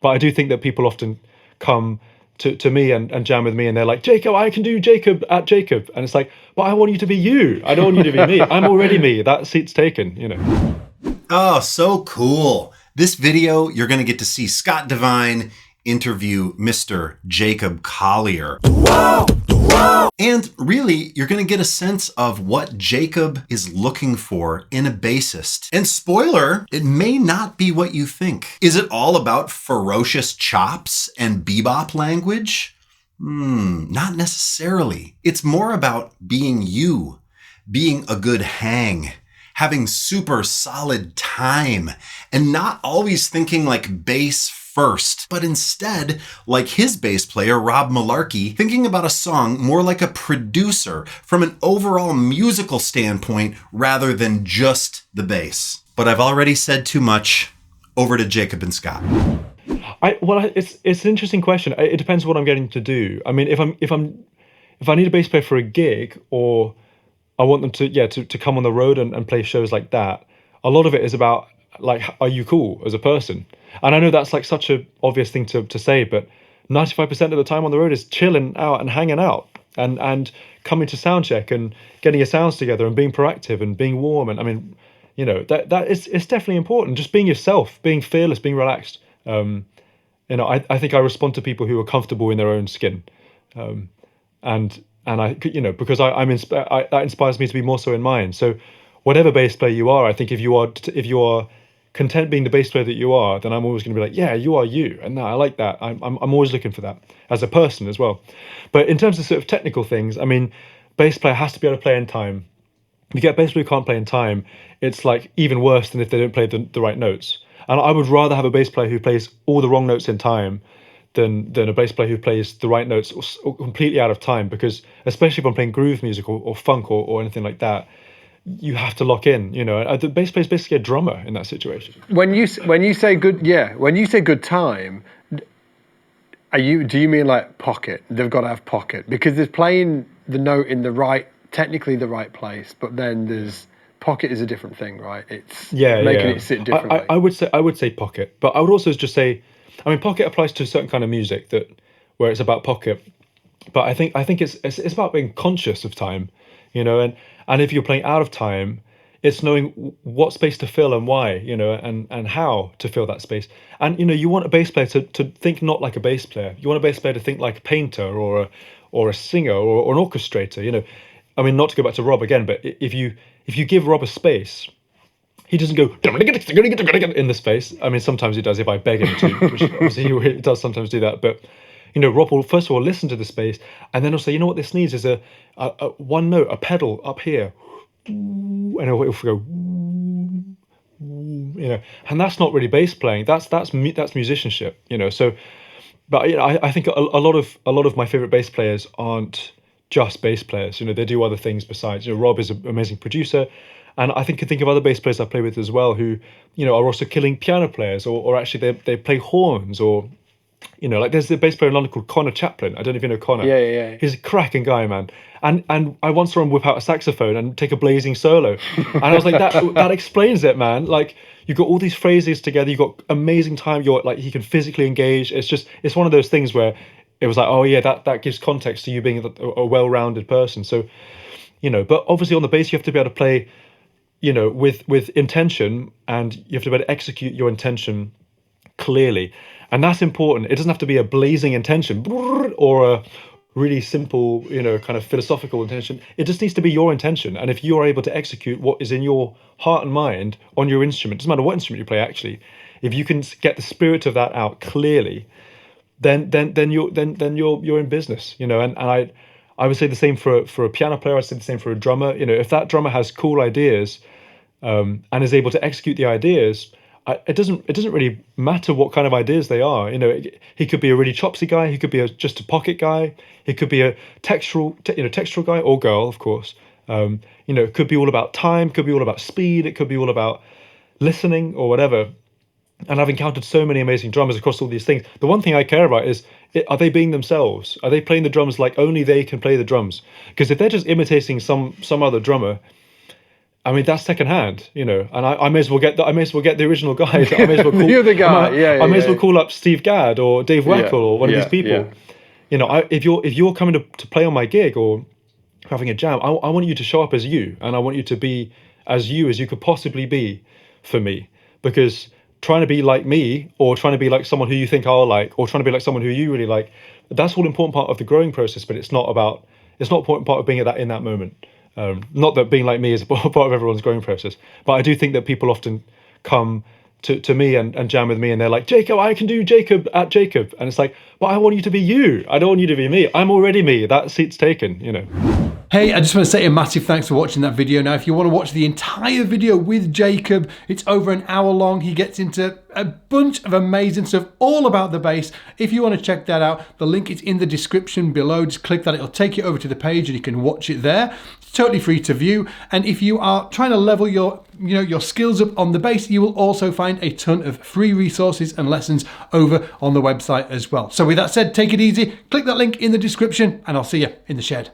But I do think that people often come to me and jam with me, and they're like, Jacob, I can do Jacob at Jacob. And it's like, but I want you to be you. I don't want you to be me. I'm already me. That seat's taken, you know. Oh, so cool. This video, you're going to get to see Scott Devine interview Mr. Jacob Collier. And really, you're going to get a sense of what Jacob is looking for in a bassist. And spoiler, it may not be what you think. Is it all about ferocious chops and bebop language? Not necessarily. It's more about being you, being a good hang, having super solid time, and not always thinking like bass first, but instead, like his bass player, Rob Malarkey, thinking about a song more like a producer from an overall musical standpoint rather than just the bass. But I've already said too much. Over to Jacob and Scott. It's an interesting question. It depends what I'm getting to do. I mean, if I need a bass player for a gig, or I want them to come on the road and play shows like that, a lot of it is about, like, are you cool as a person? And I know that's like such an obvious thing to say, but 95% of the time on the road is chilling out and hanging out and coming to sound check and getting your sounds together and being proactive and being warm. And I mean, you know, it's definitely important. Just being yourself, being fearless, being relaxed. You know, I think I respond to people who are comfortable in their own skin. And I, you know, because that inspires me to be more so in mine. So whatever bass player you are, I think if you are content being the bass player that you are, then I'm always going to be like, yeah, you are you. And no, I like that. I'm always looking for that as a person as well. But in terms of sort of technical things, I mean, bass player has to be able to play in time. If you get a bass player who can't play in time, it's like even worse than if they don't play the right notes. And I would rather have a bass player who plays all the wrong notes in time than a bass player who plays the right notes or completely out of time, because especially if I'm playing groove music or funk or anything like that, you have to lock in, you know. The bass player is basically a drummer in that situation. When you say good time, do you mean like pocket? They've got to have pocket, because there's playing the note in technically the right place, but then there's pocket is a different thing, right? It's making it sit differently. I would say pocket, but I would also just say, I mean, pocket applies to a certain kind of music where it's about pocket, but I think it's about being conscious of time, you know, and if you're playing out of time, it's knowing what space to fill and why, you know, and how to fill that space. And, you know, you want a bass player to think not like a bass player. You want a bass player to think like a painter or a singer or an orchestrator, you know. I mean, not to go back to Rob again, but if you give Rob a space, he doesn't go in the space. I mean, sometimes he does if I beg him to, which obviously he does sometimes do that. But, you know, Rob will first of all listen to the space, and then he'll say, you know what this needs is a one note, a pedal up here, and it'll go, you know, and that's not really bass playing. That's musicianship, you know. So, but you know, I think a lot of my favorite bass players aren't just bass players. You know, they do other things besides. You know, Rob is an amazing producer, and I think of other bass players I play with as well who, you know, are also killing piano players, or actually they play horns, or, you know, like there's a bass player in London called Connor Chaplin. I don't know if you know Connor. Yeah. He's a cracking guy, man. And I once saw him whip out a saxophone and take a blazing solo, and I was like, that explains it, man. Like, you've got all these phrases together, you've got amazing time. You're like, he can physically engage. It's one of those things where it was like, oh yeah, that gives context to you being a well-rounded person. So, you know, but obviously on the bass you have to be able to play, you know, with intention, and you have to be able to execute your intention clearly, and that's important. It doesn't have to be a blazing intention or a really simple, you know, kind of philosophical intention. It just needs to be your intention, and if you are able to execute what is in your heart and mind on your instrument, doesn't matter what instrument you play actually, if you can get the spirit of that out clearly, then you're in business, you know. And I would say the same for a piano player. I'd say the same for a drummer. You know, if that drummer has cool ideas and is able to execute the ideas, it doesn't really matter what kind of ideas they are. You know, he could be a really chopsy guy. He could be just a pocket guy. He could be a textural guy or girl, of course. You know, it could be all about time. Could be all about speed. It could be all about listening or whatever. And I've encountered so many amazing drummers across all these things. The one thing I care about is, are they being themselves? Are they playing the drums like only they can play the drums? Because if they're just imitating some other drummer, I mean, that's secondhand, you know, and I may as well get the original guys. I may as well call, You're the guy. I may as well call up Steve Gadd or Dave Weckl or one of these people. Yeah. You know, if you're coming to play on my gig or having a jam, I want you to show up as you, and I want you to be as you could possibly be for me. Because trying to be like me, or trying to be like someone who you think I'll like, or trying to be like someone who you really like, that's all important part of the growing process. But it's not important part of being in that moment. Not that being like me is a part of everyone's growing process, but I do think that people often come to me and jam with me, and they're like, Jacob, I can do Jacob at Jacob, and it's like, but I want you to be you. I don't want you to be me. I'm already me. That seat's taken, you know. Hey, I just want to say a massive thanks for watching that video. Now, if you want to watch the entire video with Jacob, it's over an hour long. He gets into a bunch of amazing stuff all about the bass. If you want to check that out, the link is in the description below. Just click that, it'll take you over to the page and you can watch it there. It's totally free to view. And if you are trying to level your skills up on the bass, you will also find a ton of free resources and lessons over on the website as well. So with that said, take it easy, click that link in the description, and I'll see you in the shed.